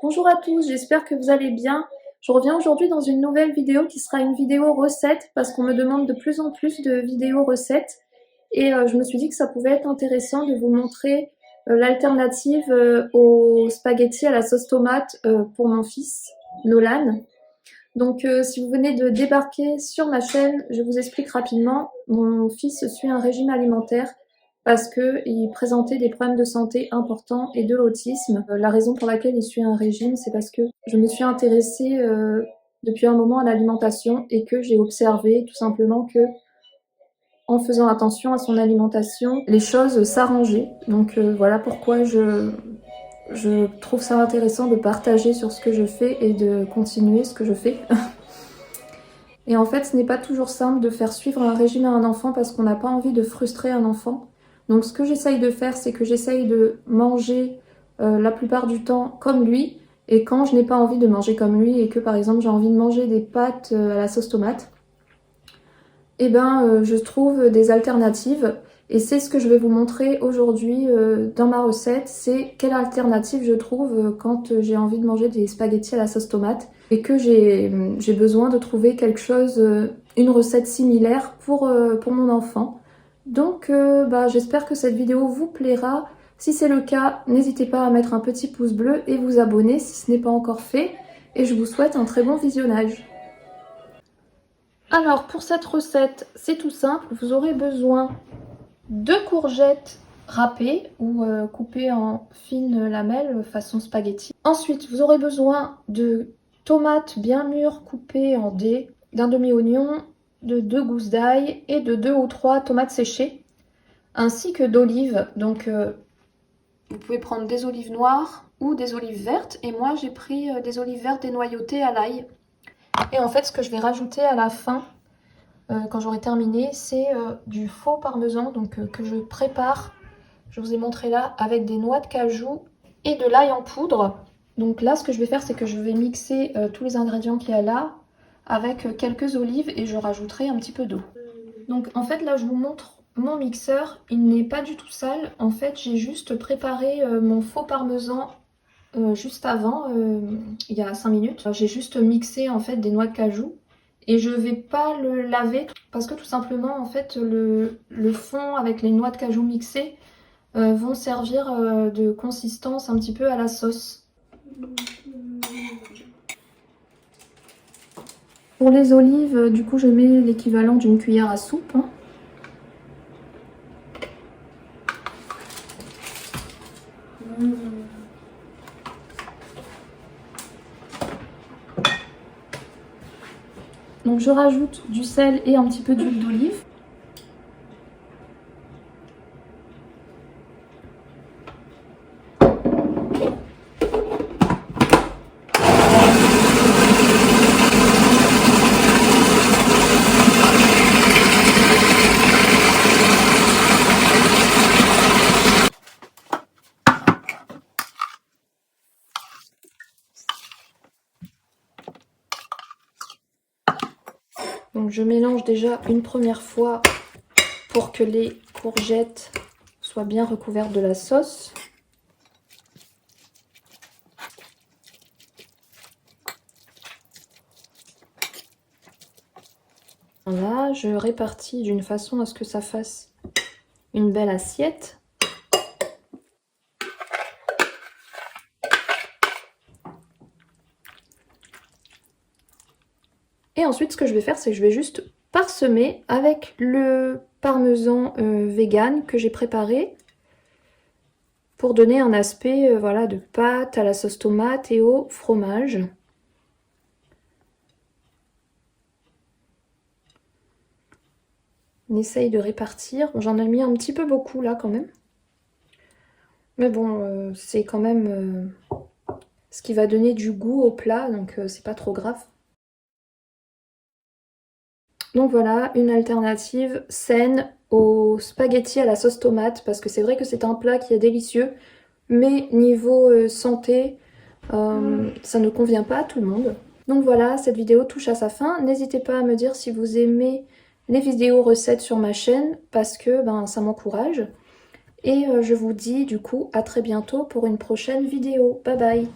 Bonjour à tous, j'espère que vous allez bien. Je reviens aujourd'hui dans une nouvelle vidéo qui sera une vidéo recette parce qu'on me demande de plus en plus de vidéos recettes et je me suis dit que ça pouvait être intéressant de vous montrer l'alternative aux spaghettis à la sauce tomate pour mon fils Nolan. Donc si vous venez de débarquer sur ma chaîne, je vous explique rapidement. Mon fils suit un régime alimentaire parce qu'il présentait des problèmes de santé importants et de l'autisme. La raison pour laquelle il suit un régime, c'est parce que je me suis intéressée depuis un moment à l'alimentation et que j'ai observé tout simplement que en faisant attention à son alimentation, les choses s'arrangeaient. Donc voilà pourquoi je trouve ça intéressant de partager sur ce que je fais et de continuer ce que je fais. Et en fait, ce n'est pas toujours simple de faire suivre un régime à un enfant parce qu'on n'a pas envie de frustrer un enfant. Donc ce que j'essaye de faire, c'est que j'essaye de manger la plupart du temps comme lui. Et quand je n'ai pas envie de manger comme lui et que par exemple j'ai envie de manger des pâtes à la sauce tomate, eh ben je trouve des alternatives. Et c'est ce que je vais vous montrer aujourd'hui dans ma recette. C'est quelle alternative je trouve quand j'ai envie de manger des spaghettis à la sauce tomate et que j'ai besoin de trouver quelque chose, une recette similaire pour mon enfant. Donc j'espère que cette vidéo vous plaira. Si c'est le cas, n'hésitez pas à mettre un petit pouce bleu et vous abonner si ce n'est pas encore fait. Et je vous souhaite un très bon visionnage. Alors pour cette recette, c'est tout simple. Vous aurez besoin de courgettes râpées ou coupées en fines lamelles façon spaghetti. Ensuite, vous aurez besoin de tomates bien mûres coupées en dés, d'un demi-oignon, de 2 gousses d'ail et de 2 ou 3 tomates séchées, ainsi que d'olives. Donc vous pouvez prendre des olives noires ou des olives vertes. Et moi j'ai pris des olives vertes dénoyautées à l'ail. Et en fait ce que je vais rajouter à la fin, quand j'aurai terminé, c'est du faux parmesan donc, que je prépare. Je vous ai montré là avec des noix de cajou et de l'ail en poudre. Donc là, ce que je vais faire, c'est que je vais mixer tous les ingrédients qu'il y a là avec quelques olives et je rajouterai un petit peu d'eau. Donc en fait, là, je vous montre mon mixeur. Il n'est pas du tout sale. En fait, j'ai juste préparé mon faux parmesan juste avant, il y a 5 minutes. J'ai juste mixé en fait des noix de cajou. Et je vais pas le laver parce que tout simplement en fait le fond avec les noix de cajou mixées vont servir de consistance un petit peu à la sauce. Pour les olives, du coup je mets l'équivalent d'une cuillère à soupe. Donc je rajoute du sel et un petit peu d'huile d'olive. Donc je mélange déjà une première fois pour que les courgettes soient bien recouvertes de la sauce. Voilà, je répartis d'une façon à ce que ça fasse une belle assiette. Et ensuite, ce que je vais faire, c'est que je vais juste parsemer avec le parmesan vegan que j'ai préparé pour donner un aspect voilà, de pâte à la sauce tomate et au fromage. On essaye de répartir. J'en ai mis un petit peu beaucoup là quand même. Mais bon, c'est quand même ce qui va donner du goût au plat, donc c'est pas trop grave. Donc voilà, une alternative saine aux spaghettis à la sauce tomate, parce que c'est vrai que c'est un plat qui est délicieux, mais niveau santé, ça ne convient pas à tout le monde. Donc voilà, cette vidéo touche à sa fin. N'hésitez pas à me dire si vous aimez les vidéos recettes sur ma chaîne, parce que ça m'encourage. Et je vous dis du coup à très bientôt pour une prochaine vidéo. Bye bye!